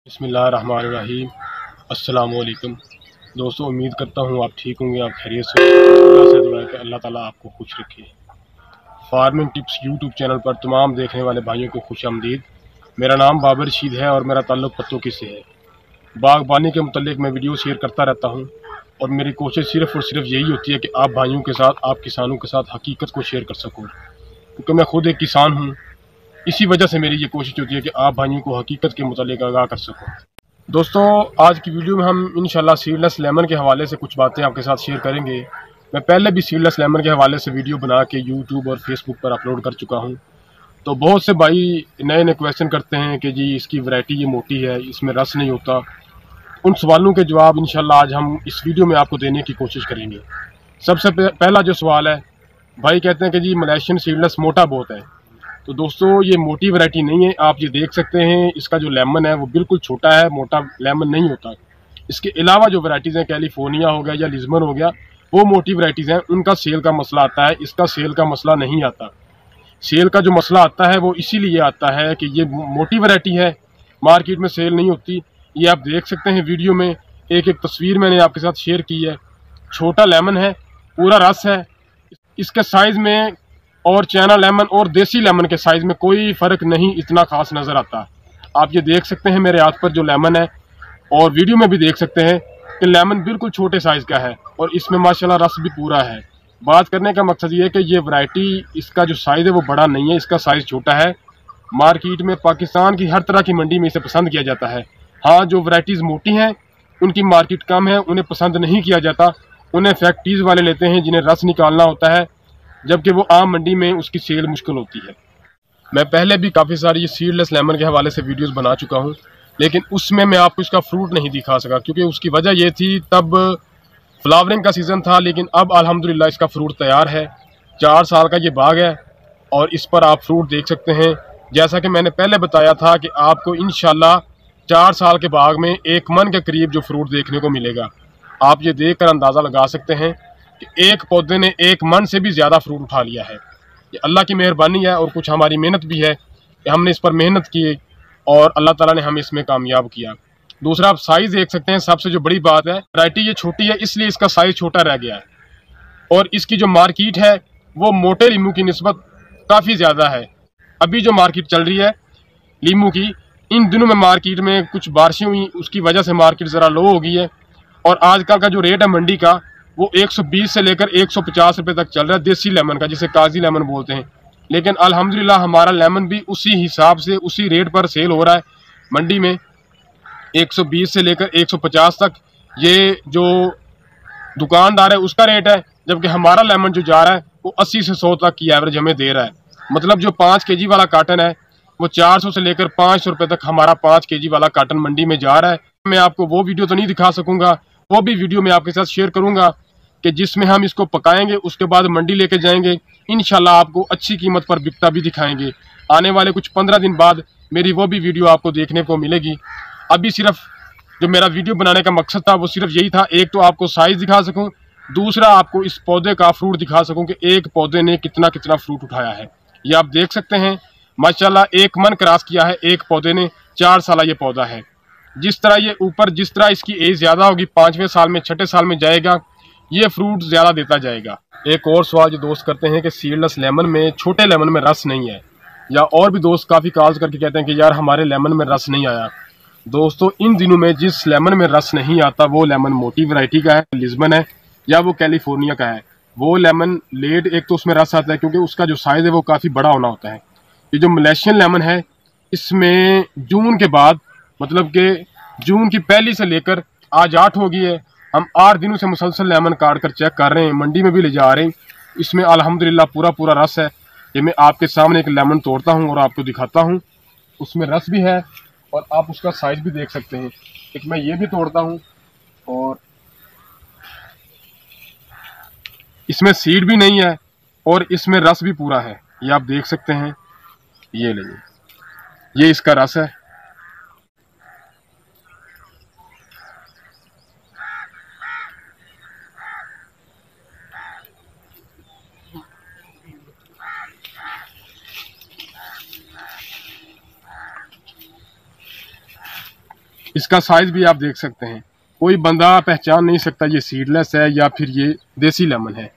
बिस्मिल्लाहिर्रहमानिर्रहीम। अस्सलाम वालेकुम दोस्तों, उम्मीद करता हूँ आप ठीक होंगे, आप खैरियत से अल्लाह से दुआ है कि अल्लाह ताला आपको खुश रखे। फार्मिंग टिप्स यूट्यूब चैनल पर तमाम देखने वाले भाइयों को खुश आमदीद। मेरा नाम बाबर रशीद है और मेरा ताल्लुक़ पत्तों से है। बागबानी के मुतल्लिक़ मैं वीडियो शेयर करता रहता हूँ और मेरी कोशिश सिर्फ़ और सिर्फ यही होती है कि आप भाइयों के साथ, आप किसानों के साथ हकीकत को शेयर कर सकूँ, क्योंकि मैं खुद एक किसान हूँ। इसी वजह से मेरी ये कोशिश होती है कि आप भाइयों को हकीकत के मुतालिक आगाह कर सकूं। दोस्तों, आज की वीडियो में हम इंशाल्लाह सीडलेस लेमन के हवाले से कुछ बातें आपके साथ शेयर करेंगे। मैं पहले भी सीडलेस लेमन के हवाले से वीडियो बना के यूट्यूब और फेसबुक पर अपलोड कर चुका हूं। तो बहुत से भाई नए नए क्वेश्चन करते हैं कि जी इसकी वैरायटी ये मोटी है, इसमें रस नहीं होता। उन सवालों के जवाब इंशाल्लाह आज हम इस वीडियो में आपको देने की कोशिश करेंगे। सबसे पहला जो सवाल है, भाई कहते हैं कि जी मलेशियन सीडलेस मोटा बहुत है। तो दोस्तों, ये मोटी वैरायटी नहीं है। आप ये देख सकते हैं, इसका जो लेमन है वो बिल्कुल छोटा है, मोटा लेमन नहीं होता। इसके अलावा जो वैरायटीज़ हैं, कैलिफोर्निया हो गया या लिस्बन हो गया, वो मोटी वैरायटीज़ हैं, उनका सेल का मसला आता है। इसका सेल का मसला नहीं आता। सेल का जो मसला आता है वो इसीलिए आता है कि ये मोटी वैरायटी है, मार्केट में सेल नहीं होती। ये आप देख सकते हैं वीडियो में, एक एक तस्वीर मैंने आपके साथ शेयर की है। छोटा लेमन है, पूरा रस है। इसके साइज़ में और चाइना लेमन और देसी लेमन के साइज़ में कोई फ़र्क नहीं इतना ख़ास नज़र आता। आप ये देख सकते हैं मेरे हाथ पर जो लेमन है, और वीडियो में भी देख सकते हैं कि लेमन बिल्कुल छोटे साइज़ का है और इसमें माशाल्लाह रस भी पूरा है। बात करने का मकसद ये है कि ये वैरायटी, इसका जो साइज़ है वो बड़ा नहीं है, इसका साइज़ छोटा है। मार्केट में पाकिस्तान की हर तरह की मंडी में इसे पसंद किया जाता है। हाँ, जो वैरायटीज़ मोटी हैं उनकी मार्केट कम है, उन्हें पसंद नहीं किया जाता। उन्हें फैक्ट्रीज़ वाले लेते हैं जिन्हें रस निकालना होता है, जबकि वो आम मंडी में उसकी सेल मुश्किल होती है। मैं पहले भी काफ़ी सारी सीडलेस लेमन के हवाले से वीडियोस बना चुका हूं, लेकिन उसमें मैं आपको इसका फ्रूट नहीं दिखा सका, क्योंकि उसकी वजह ये थी तब फ्लावरिंग का सीज़न था। लेकिन अब अल्हम्दुलिल्लाह इसका फ्रूट तैयार है। 4 साल का ये बाग है और इस पर आप फ्रूट देख सकते हैं। जैसा कि मैंने पहले बताया था कि आपको इंशाल्लाह 4 साल के बाग में 1 मन के करीब जो फ्रूट देखने को मिलेगा। आप ये देख कर अंदाज़ा लगा सकते हैं कि एक पौधे ने 1 मन से भी ज़्यादा फ्रूट उठा लिया है। ये अल्लाह की मेहरबानी है और कुछ हमारी मेहनत भी है कि हमने इस पर मेहनत की और अल्लाह ताला ने हमें इसमें कामयाब किया। दूसरा, आप साइज़ देख सकते हैं। सबसे जो बड़ी बात है, वैरायटी ये छोटी है इसलिए इसका साइज़ छोटा रह गया है, और इसकी जो मार्केट है वो मोटे लीमू की निस्बत काफ़ी ज़्यादा है। अभी जो मार्केट चल रही है लीमू की, इन दिनों में मार्केट में कुछ बारिशें हुई, उसकी वजह से मार्केट ज़रा लो हो गई है। और आजकल का जो रेट है मंडी का, वो 120 से लेकर 150 रुपये तक चल रहा है देसी लेमन का, जिसे काजी लेमन बोलते हैं। लेकिन अल्हम्दुलिल्लाह हमारा लेमन भी उसी हिसाब से, उसी रेट पर सेल हो रहा है मंडी में, 120 से लेकर 150 तक। ये जो दुकानदार है उसका रेट है, जबकि हमारा लेमन जो जा रहा है वो 80 से 100 तक की एवरेज हमें दे रहा है। मतलब जो 5 केजी वाला कार्टन है वो 400 से लेकर 500 रुपये तक हमारा 5 केजी वाला कार्टन मंडी में जा रहा है। मैं आपको वो वीडियो तो नहीं दिखा सकूंगा, वो भी वीडियो मैं आपके साथ शेयर करूंगा कि जिसमें हम इसको पकाएंगे, उसके बाद मंडी लेके जाएंगे। इंशाल्लाह आपको अच्छी कीमत पर बिकता भी दिखाएंगे। आने वाले कुछ 15 दिन बाद मेरी वो भी वीडियो आपको देखने को मिलेगी। अभी सिर्फ जो मेरा वीडियो बनाने का मकसद था वो सिर्फ यही था, एक तो आपको साइज़ दिखा सकूं, दूसरा आपको इस पौधे का फ्रूट दिखा सकूं कि एक पौधे ने कितना कितना फ्रूट उठाया है। ये आप देख सकते हैं, माशाल्लाह 1 मन क्रॉस किया है एक पौधे ने। 4 साल ये पौधा है। जिस तरह ये ऊपर, जिस तरह इसकी एज ज़्यादा होगी, 5वें साल में, 6ठे साल में जाएगा, ये फ्रूट ज़्यादा देता जाएगा। एक और सवाल जो दोस्त करते हैं कि सीडलेस लेमन में, छोटे लेमन में रस नहीं है, या और भी दोस्त काफ़ी कॉल्स करके कहते हैं कि यार हमारे लेमन में रस नहीं आया। दोस्तों, इन दिनों में जिस लेमन में रस नहीं आता वो लेमन मोटी वैरायटी का है, लिस्बन है, या वो कैलिफोर्निया का है। वो लेमन लेट, एक तो उसमें रस आता है क्योंकि उसका जो साइज़ है वो काफ़ी बड़ा होना होता है। ये जो मलेशियन लेमन है, इसमें जून के बाद, मतलब कि जून की पहली से लेकर आज 8 हो गई है, हम 8 दिनों से मुसलसल लेमन काट कर चेक कर रहे हैं, मंडी में भी ले जा रहे हैं। इसमें अल्हम्दुलिल्लाह पूरा पूरा रस है। ये मैं आपके सामने एक लेमन तोड़ता हूँ और आपको दिखाता हूँ। उसमें रस भी है और आप उसका साइज भी देख सकते हैं। एक मैं ये भी तोड़ता हूँ और इसमें सीड भी नहीं है और इसमें रस भी पूरा है। ये आप देख सकते हैं, ये लीजिए, ये इसका रस है। इसका साइज़ भी आप देख सकते हैं, कोई बंदा पहचान नहीं सकता ये सीडलेस है या फिर ये देसी लेमन है।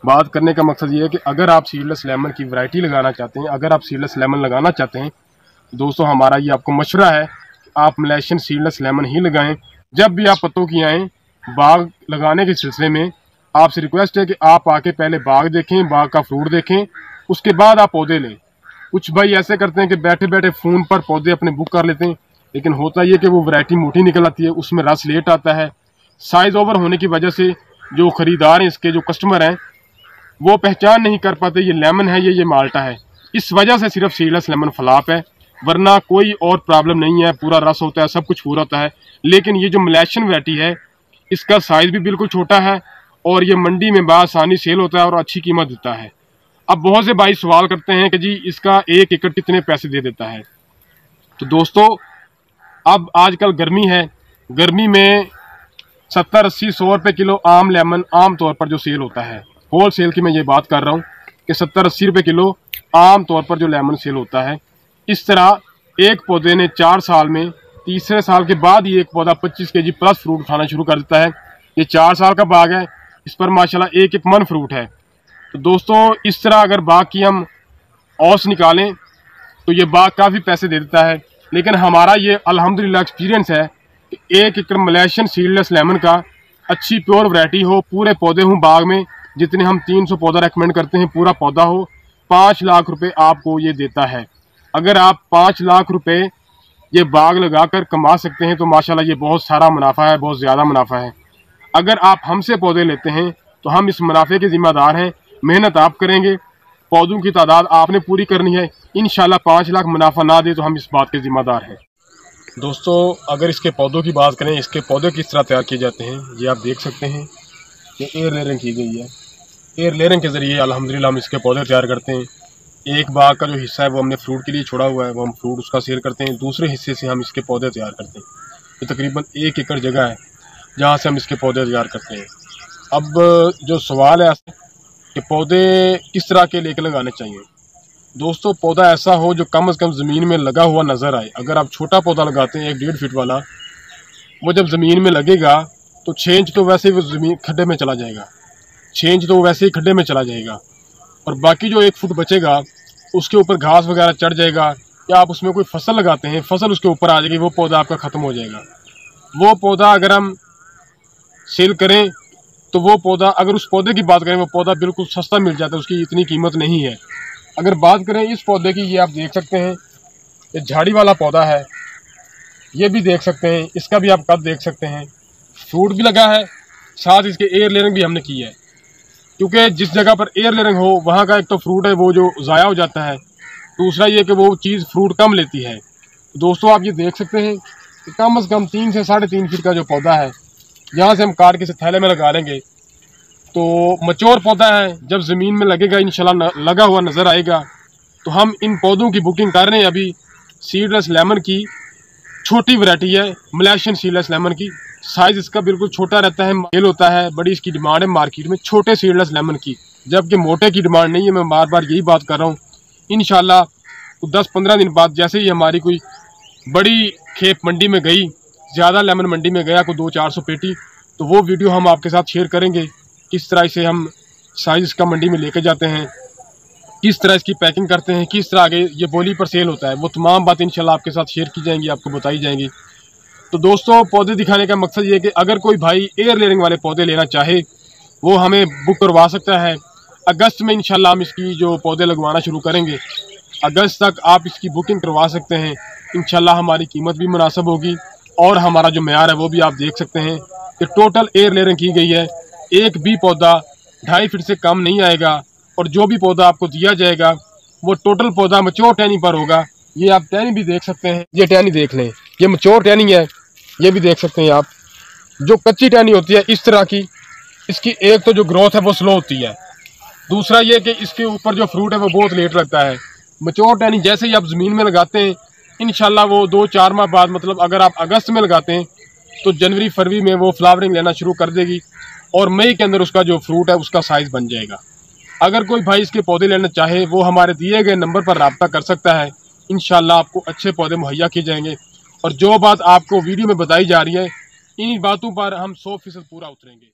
बात करने का मकसद ये है कि अगर आप सीडलेस लेमन की वैरायटी लगाना चाहते हैं, अगर आप सीडलेस लेमन लगाना चाहते हैं, दोस्तों हमारा ये आपको मशवरा है कि आप मलेशियन सीडलेस लेमन ही लगाएं। जब भी आप पत्तों की आएँ बाग लगाने के सिलसिले में, आपसे रिक्वेस्ट है कि आप आके पहले बाग देखें, बाग का फ्रूट देखें, उसके बाद आप पौधे लें। कुछ भाई ऐसे करते हैं कि बैठे बैठे फ़ोन पर पौधे अपने बुक कर लेते हैं, लेकिन होता ये कि वो वैरायटी मोटी निकल आती है, उसमें रस लेट आता है। साइज़ ओवर होने की वजह से जो ख़रीदार हैं, इसके जो कस्टमर हैं, वो पहचान नहीं कर पाते ये लेमन है ये माल्टा है। इस वजह से सिर्फ सीडलेस लेमन फ्लॉप है, वरना कोई और प्रॉब्लम नहीं है। पूरा रस होता है, सब कुछ पूरा होता है। लेकिन ये जो मलेशियन वैरायटी है, इसका साइज़ भी बिल्कुल छोटा है और ये मंडी में बआसानी सेल होता है और अच्छी कीमत देता है। अब बहुत से भाई सवाल करते हैं कि जी इसका 1 एकड़ कितने पैसे दे देता है। तो दोस्तों अब आजकल गर्मी है, गर्मी में 70, 80, 100 रुपये किलो आम लेमन आम तौर पर जो सेल होता है, होल सेल की मैं ये बात कर रहा हूँ कि 70, 80 रुपये किलो आम तौर पर जो लेमन सेल होता है। इस तरह एक पौधे ने 4 साल में, तीसरे साल के बाद ही एक पौधा 25 केजी प्लस फ्रूट उठाना शुरू कर देता है। ये 4 साल का बाग है, इस पर माशाल्लाह 1-1 मन फ्रूट है। तो दोस्तों इस तरह अगर बाग की हम औस निकालें तो ये बाग काफ़ी पैसे दे देता है। लेकिन हमारा ये अल्हम्दुलिल्लाह एक्सपीरियंस है कि 1 एकड़ मलेशियन सीडलेस लेमन का अच्छी प्योर वैरायटी हो, पूरे पौधे हों बाग में, जितने हम 300 पौधा रेकमेंड करते हैं, पूरा पौधा हो, 5 लाख रुपए आपको ये देता है। अगर आप 5 लाख रुपए ये बाग लगाकर कमा सकते हैं तो माशाल्लाह ये बहुत सारा मुनाफा है, बहुत ज़्यादा मुनाफा है। अगर आप हमसे पौधे लेते हैं तो हम इस मुनाफे के ज़िम्मेदार हैं। मेहनत आप करेंगे, पौधों की तादाद आपने पूरी करनी है। इंशाल्लाह 5 लाख मुनाफा ना दे तो हम इस बात के ज़िम्मेदार हैं। दोस्तों अगर इसके पौधों की बात करें, इसके पौधे किस तरह तैयार किए जाते हैं, ये आप देख सकते हैं कि एयर लेयरिंग की गई है। एयर लेयरिंग के ज़रिए अल्हम्दुलिल्लाह हम इसके पौधे तैयार करते हैं। एक बाग का जो हिस्सा है वो हमने फ्रूट के लिए छोड़ा हुआ है, वो हम फ्रूट उसका सेल करते हैं। दूसरे हिस्से से हम इसके पौधे तैयार करते हैं। ये तकरीबन 1 एकड़ जगह है जहाँ से हम इसके पौधे तैयार करते हैं। अब जो सवाल है कि पौधे किस तरह के लेकर लगाने चाहिए, दोस्तों पौधा ऐसा हो जो कम से कम ज़मीन में लगा हुआ नज़र आए। अगर आप छोटा पौधा लगाते हैं 1-1.5 फीट वाला, वो जब ज़मीन में लगेगा तो 6 इंच तो वैसे ही वो ज़मीन खड्डे में चला जाएगा, 6 इंच तो वैसे ही खड्डे में चला जाएगा, और बाकी जो 1 फुट बचेगा उसके ऊपर घास वगैरह चढ़ जाएगा, या आप उसमें कोई फसल लगाते हैं, फसल उसके ऊपर आ जाएगी, वो पौधा आपका ख़त्म हो जाएगा। वो पौधा अगर हम सेल करें तो वो पौधा, अगर उस पौधे की बात करें, वो पौधा बिल्कुल सस्ता मिल जाता है, उसकी इतनी कीमत नहीं है। अगर बात करें इस पौधे की, ये आप देख सकते हैं, ये झाड़ी वाला पौधा है, ये भी देख सकते हैं, इसका भी आप कद देख सकते हैं, फ्रूट भी लगा है, साथ इसके एयर लेयरिंग भी हमने की है। क्योंकि जिस जगह पर एयर लेयरिंग हो वहाँ का एक तो फ्रूट है वो जो ज़ाया हो जाता है, दूसरा ये कि वो चीज़ फ्रूट कम लेती है। दोस्तों आप ये देख सकते हैं कि कम से कम 3 से 3.5 फीट का जो पौधा है, यहाँ से हम काट के इसे थैले में लगा लेंगे तो मच्योर पौधा है, जब ज़मीन में लगेगा इंशाल्लाह लगा हुआ नज़र आएगा। तो हम इन पौधों की बुकिंग कर रहे हैं अभी। सीडलेस लेमन की छोटी वैरायटी है, मलेशियन सीडलेस लेमन की, साइज़ इसका बिल्कुल छोटा रहता है, मेल होता है, बड़ी इसकी डिमांड है मार्केट में छोटे सीडलेस लेमन की, जबकि मोटे की डिमांड नहीं है। मैं बार बार यही बात कर रहा हूँ। इंशाल्लाह 10-15 दिन बाद जैसे ही हमारी कोई बड़ी खेप मंडी में गई, ज़्यादा लेमन मंडी में गया, कोई 200-400 पेटी, तो वो वीडियो हम आपके साथ शेयर करेंगे, किस तरह से हम साइज़ का मंडी में लेके जाते हैं, किस तरह इसकी पैकिंग करते हैं, किस तरह आगे ये बोली पर सेल होता है, वो तमाम बातें इंशाल्लाह आपके साथ शेयर की जाएंगी, आपको बताई जाएंगी। तो दोस्तों पौधे दिखाने का मकसद ये है कि अगर कोई भाई एयर लेयरिंग वाले पौधे लेना चाहे वो हमें बुक करवा सकता है। अगस्त में इंशाल्लाह हम इसकी जो पौधे लगवाना शुरू करेंगे, अगस्त तक आप इसकी बुकिंग करवा सकते हैं। इंशाल्लाह हमारी कीमत भी मुनासिब होगी और हमारा जो मेयार है वो भी आप देख सकते हैं कि टोटल एयर लेयरिंग की गई है। एक भी पौधा 2.5 फीट से कम नहीं आएगा, और जो भी पौधा आपको दिया जाएगा वो टोटल पौधा मैच्योर टहनी पर होगा। ये आप टहनी भी देख सकते हैं, ये टहनी देख लें, ये मैच्योर टहनी है, ये भी देख सकते हैं आप। जो कच्ची टहनी होती है इस तरह की, इसकी एक तो जो ग्रोथ है वो स्लो होती है, दूसरा ये कि इसके ऊपर जो फ्रूट है वो बहुत लेट लगता है। मैच्योर टहनी जैसे ही आप ज़मीन में लगाते हैं इंशाल्लाह वो 2-4 माह बाद, मतलब अगर आप अगस्त में लगाते हैं तो जनवरी फरवरी में वो फ्लावरिंग लेना शुरू कर देगी और मई के अंदर उसका जो फ्रूट है उसका साइज़ बन जाएगा। अगर कोई भाई इसके पौधे लेना चाहे वो हमारे दिए गए नंबर पर रब्ता कर सकता है। इंशाल्लाह आपको अच्छे पौधे मुहैया किए जाएंगे। और जो बात आपको वीडियो में बताई जा रही है, इन बातों पर हम 100% पूरा उतरेंगे।